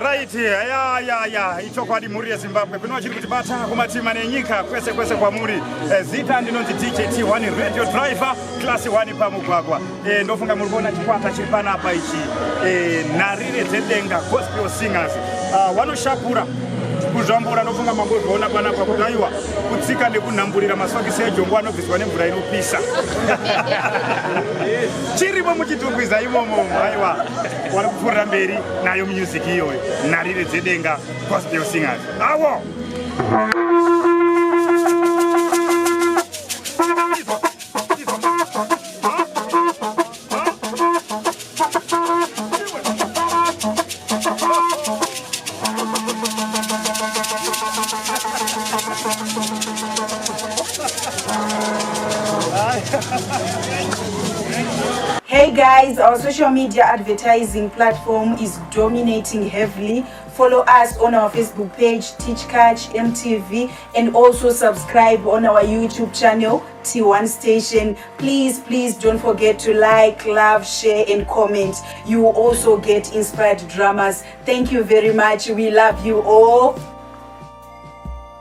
Right ya ichokwadi muri yeZimbabwe kuno chiri kutibata kumatima nenyika kwese kwa muri zita ndinonzi DJT1 radio driver class 1 pamugwagwa ndofunga muri kuona chikwata chiri panapa ichi Nharire Dzedenga gospel singers wanoshapura kuzvambura ndofunga mangozviona panapa kuti aiwa kutsika nekunhamburira maswakisi ejongo anobviswa nemvura inopisa chirimo muchitungwiza imomo aiwa wari kupfuurira mberi nayo music iyoyo Nharire Dzedenga gospel singers awo Hey guys, our social media advertising platform is dominating heavily. Follow us on our Facebook page, Teach Catch MTV, and also subscribe on our YouTube channel, T1 Station. Please don't forget to like, love, share, and comment. You will also get inspired dramas. Thank you very much. We love you all.